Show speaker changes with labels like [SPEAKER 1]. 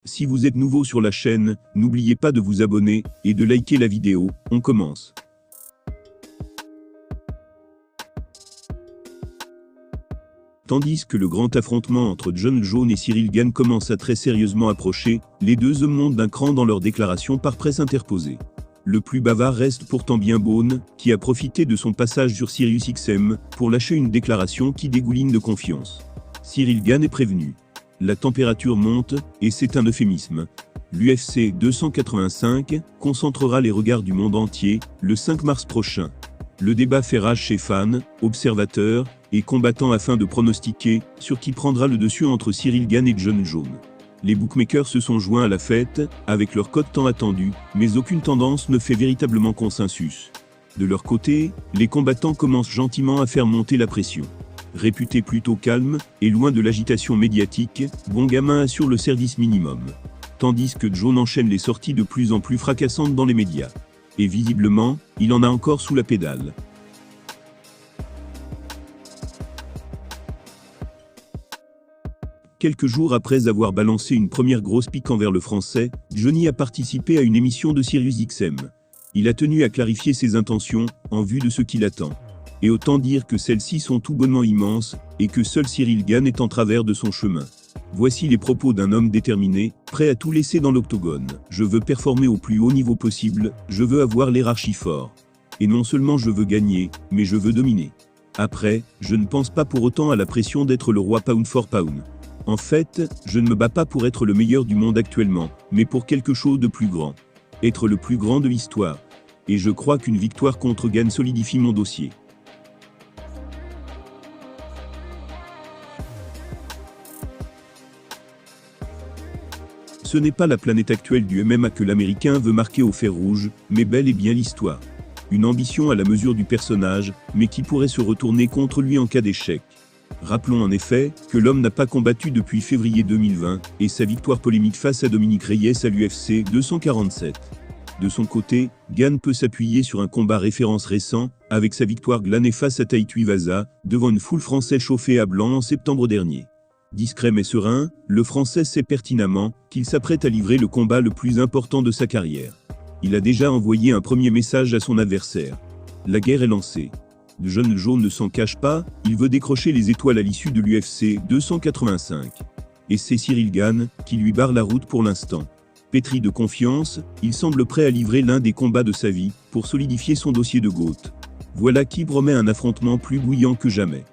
[SPEAKER 1] Si vous êtes nouveau sur la chaîne, n'oubliez pas de vous abonner et de liker la vidéo. On commence. Tandis que le grand affrontement entre Jon Jones et Ciryl Gane commence à très sérieusement approcher, les deux hommes montent d'un cran dans leur déclaration par presse interposée. Le plus bavard reste pourtant bien Bones, qui a profité de son passage sur SiriusXM pour lâcher une déclaration qui dégouline de confiance. Ciryl Gane est prévenu. La température monte, et c'est un euphémisme. L'UFC 285 concentrera les regards du monde entier, le 5 mars prochain. Le débat fait rage chez fans, observateurs et combattants afin de pronostiquer sur qui prendra le dessus entre Ciryl Gane et Jon Jones. Les bookmakers se sont joints à la fête, avec leur cote tant attendue, mais aucune tendance ne fait véritablement consensus. De leur côté, les combattants commencent gentiment à faire monter la pression. Réputé plutôt calme, et loin de l'agitation médiatique, Bon Gamin assure le service minimum. Tandis que Jon enchaîne les sorties de plus en plus fracassantes dans les médias. Et visiblement, il en a encore sous la pédale. Quelques jours après avoir balancé une première grosse pique envers le français, Johnny a participé à une émission de SiriusXM. Il a tenu à clarifier ses intentions, en vue de ce qui l'attend. Et autant dire que celles-ci sont tout bonnement immenses, et que seul Ciryl Gane est en travers de son chemin. Voici les propos d'un homme déterminé, prêt à tout laisser dans l'octogone. Je veux performer au plus haut niveau possible, je veux avoir l'hierarchie fort. Et non seulement je veux gagner, mais je veux dominer. Après, je ne pense pas pour autant à la pression d'être le roi pound for pound. En fait, je ne me bats pas pour être le meilleur du monde actuellement, mais pour quelque chose de plus grand. Être le plus grand de l'histoire. Et je crois qu'une victoire contre Gane solidifie mon dossier. Ce n'est pas la planète actuelle du MMA que l'Américain veut marquer au fer rouge, mais bel et bien l'histoire. Une ambition à la mesure du personnage, mais qui pourrait se retourner contre lui en cas d'échec. Rappelons en effet que l'homme n'a pas combattu depuis février 2020, et sa victoire polémique face à Dominic Reyes à l'UFC 247. De son côté, Gane peut s'appuyer sur un combat référence récent, avec sa victoire glanée face à Tai Tuivasa, devant une foule française chauffée à blanc en septembre dernier. Discret mais serein, le Français sait pertinemment qu'il s'apprête à livrer le combat le plus important de sa carrière. Il a déjà envoyé un premier message à son adversaire. La guerre est lancée. Jon Jones ne s'en cache pas, il veut décrocher les étoiles à l'issue de l'UFC 285. Et c'est Ciryl Gane qui lui barre la route pour l'instant. Pétri de confiance, il semble prêt à livrer l'un des combats de sa vie pour solidifier son dossier de GOAT. Voilà qui promet un affrontement plus bouillant que jamais.